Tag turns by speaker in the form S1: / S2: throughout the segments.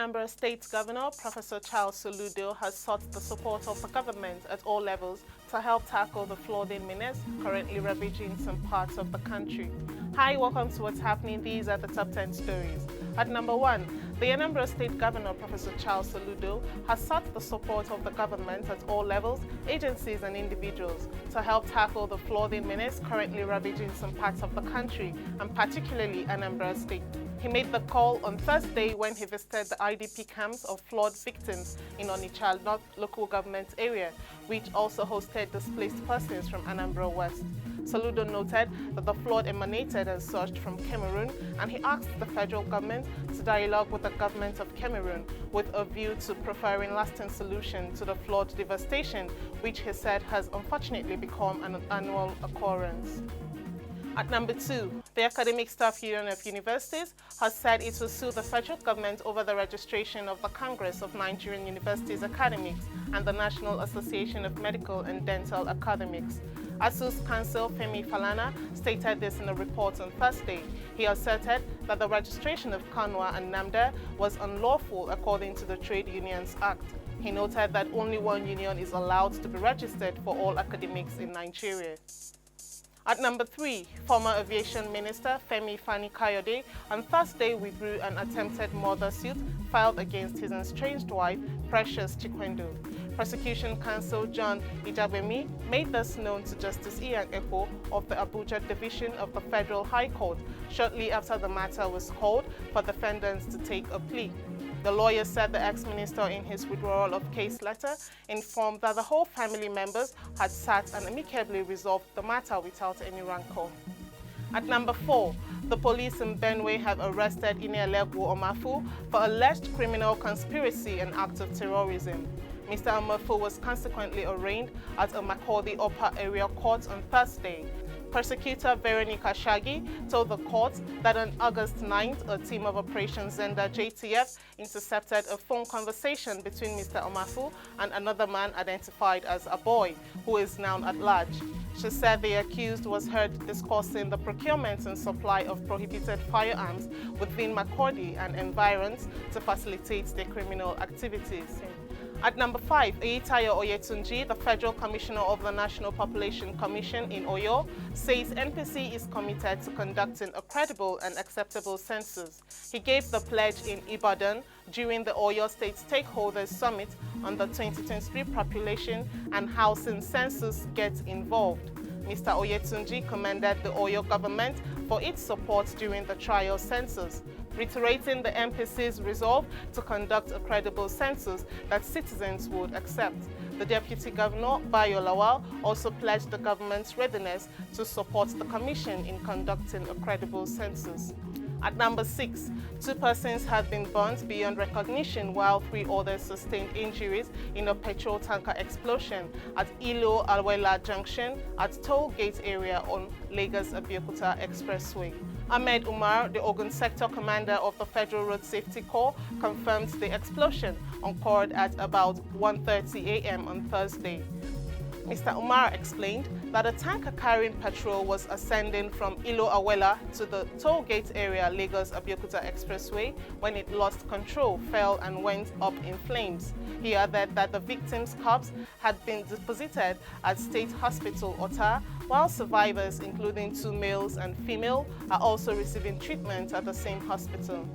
S1: Anambra State Governor, Prof. Soludo, has sought the support of the government at all levels to help tackle the flooding menace currently ravaging some parts of the country. Hi, welcome to What's Happening. These are the top 10 stories. At number 1, the Anambra State Governor, Prof. Soludo, has sought the support of the government at all levels, agencies and individuals to help tackle the flooding menace currently ravaging some parts of the country, and particularly Anambra State. He made the call on Thursday when he visited the IDP camps of flood victims in Onitsha North local government area, which also hosted displaced persons from Anambra West. Soludo noted that the flood emanated and surged from Cameroon, and he asked the federal government to dialogue with the government of Cameroon with a view to proffering lasting solution to the flood devastation, which he said has unfortunately become an annual occurrence. At number 2, the Academic Staff Union of Universities has said it will sue the federal government over the registration of the Congress of Nigerian Universities Academics and the National Association of Medical and Dental Academics. ASU's counsel Femi Falana stated this in a report on Thursday. He asserted that the registration of Kanwa and NAMDA was unlawful according to the Trade Unions Act. He noted that only one union is allowed to be registered for all academics in Nigeria. At number 3, former Aviation Minister Femi Fani-Kayode on Thursday withdrew an attempted murder suit filed against his estranged wife, Precious Chikwendo. Prosecution counsel John Ijabemi made this known to Justice Ian Ekpo of the Abuja Division of the Federal High Court shortly after the matter was called for defendants to take a plea. The lawyer said the ex-minister in his withdrawal of case letter informed that the whole family members had sat and amicably resolved the matter without any rancor. At number 4, the police in Benue have arrested Inelegwu Omafu for alleged criminal conspiracy and act of terrorism. Mr. Omafu was consequently arraigned at a Makurdi Upper Area Court on Thursday. Prosecutor Veronica Shagi told the court that on August 9th, a team of Operation Zenda JTF intercepted a phone conversation between Mr. Omafu and another man identified as a boy, who is now at large. She said the accused was heard discussing the procurement and supply of prohibited firearms within Makurdi and environs to facilitate their criminal activities. At number 5, Eyitayo Oyetunji, the Federal Commissioner of the National Population Commission in Oyo, says NPC is committed to conducting a credible and acceptable census. He gave the pledge in Ibadan during the Oyo State Stakeholders Summit on the 2023 Population and Housing Census Get Involved. Mr. Oyetunji commended the Oyo government for its support during the trial census, reiterating the MPC's resolve to conduct a credible census that citizens would accept. The Deputy Governor, Bayo Lawal, also pledged the government's readiness to support the Commission in conducting a credible census. At number 6, 2 persons have been burnt beyond recognition while 3 others sustained injuries in a petrol tanker explosion at Ilo Alwela Junction at toll gate area on Lagos-Abeokuta Expressway. Ahmed Umar, the Ogun Sector Commander of the Federal Road Safety Corps, confirmed the explosion occurred at about 1:30 a.m. on Thursday. Mr. Umar explained that a tanker carrying petrol was ascending from Ilo Awela to the toll gate area Lagos-Abeokuta Expressway when it lost control, fell and went up in flames. He added that the victims' corpses had been deposited at State Hospital Ota, while survivors, including 2 males and female, are also receiving treatment at the same hospital.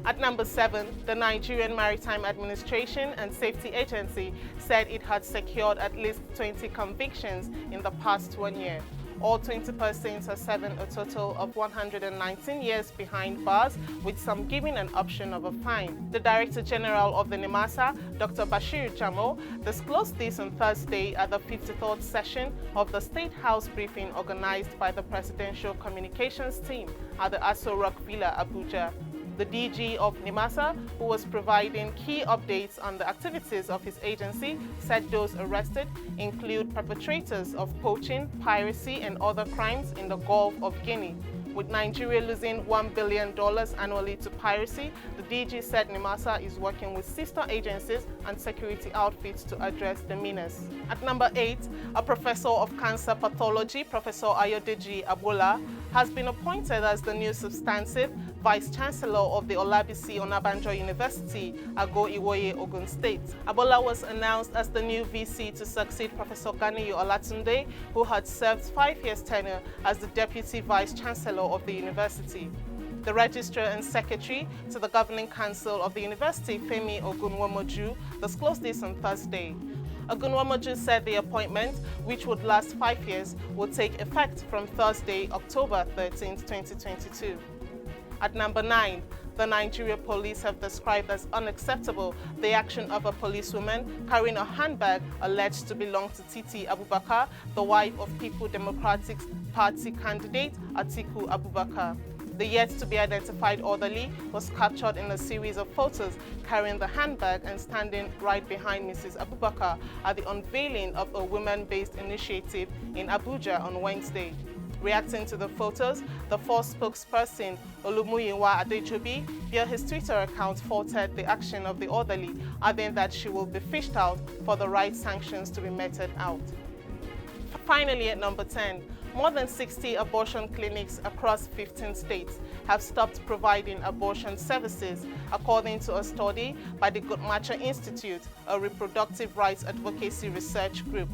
S1: At number 7, the Nigerian Maritime Administration and Safety Agency said it had secured at least 20 convictions in the past 1 year. All 20 persons are serving a total of 119 years behind bars, with some giving an option of a fine. The Director General of the NIMASA, Dr. Bashir Jamo, disclosed this on Thursday at the 53rd session of the State House briefing organized by the Presidential Communications Team at the Aso Rock Villa, Abuja. The DG of NIMASA, who was providing key updates on the activities of his agency, said those arrested include perpetrators of poaching, piracy, and other crimes in the Gulf of Guinea. With Nigeria losing $1 billion annually to piracy, the DG said NIMASA is working with sister agencies and security outfits to address the menace. At number 8, a professor of cancer pathology, Professor Ayodeji Abola, has been appointed as the new substantive Vice-Chancellor of the Olabisi Onabanjo University, Ago Iwoye, Ogun State. Abola was announced as the new VC to succeed Professor Ganiyu Olatunde, who had served 5 years tenure as the Deputy Vice-Chancellor of the university. The Registrar and Secretary to the Governing Council of the University, Femi Ogunwomoju, disclosed this on Thursday. Ogunwomoju said the appointment, which would last 5 years, will take effect from Thursday, October 13, 2022. At number 9, the Nigeria police have described as unacceptable the action of a policewoman carrying a handbag alleged to belong to Titi Abubakar, the wife of People Democratic Party candidate Atiku Abubakar. The yet-to-be-identified orderly was captured in a series of photos carrying the handbag and standing right behind Mrs. Abubakar at the unveiling of a women-based initiative in Abuja on Wednesday. Reacting to the photos, the force spokesperson, Olumuyiwa Adejobi, via his Twitter account faulted the action of the orderly, adding that she will be fished out for the right sanctions to be meted out. Finally, at number 10, more than 60 abortion clinics across 15 states have stopped providing abortion services, according to a study by the Guttmacher Institute, a reproductive rights advocacy research group.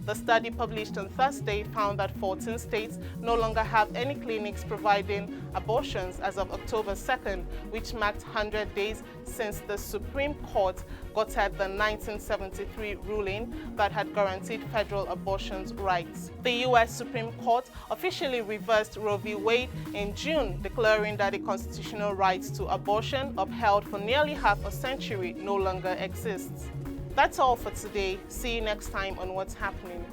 S1: The study published on Thursday found that 14 states no longer have any clinics providing abortions as of October 2nd, which marked 100 days since the Supreme Court gutted the 1973 ruling that had guaranteed federal abortion rights. The U.S. Supreme Court officially reversed Roe v. Wade in June, declaring that the constitutional right to abortion, upheld for nearly half a century, no longer exists. That's all for today. See you next time on What's Happening.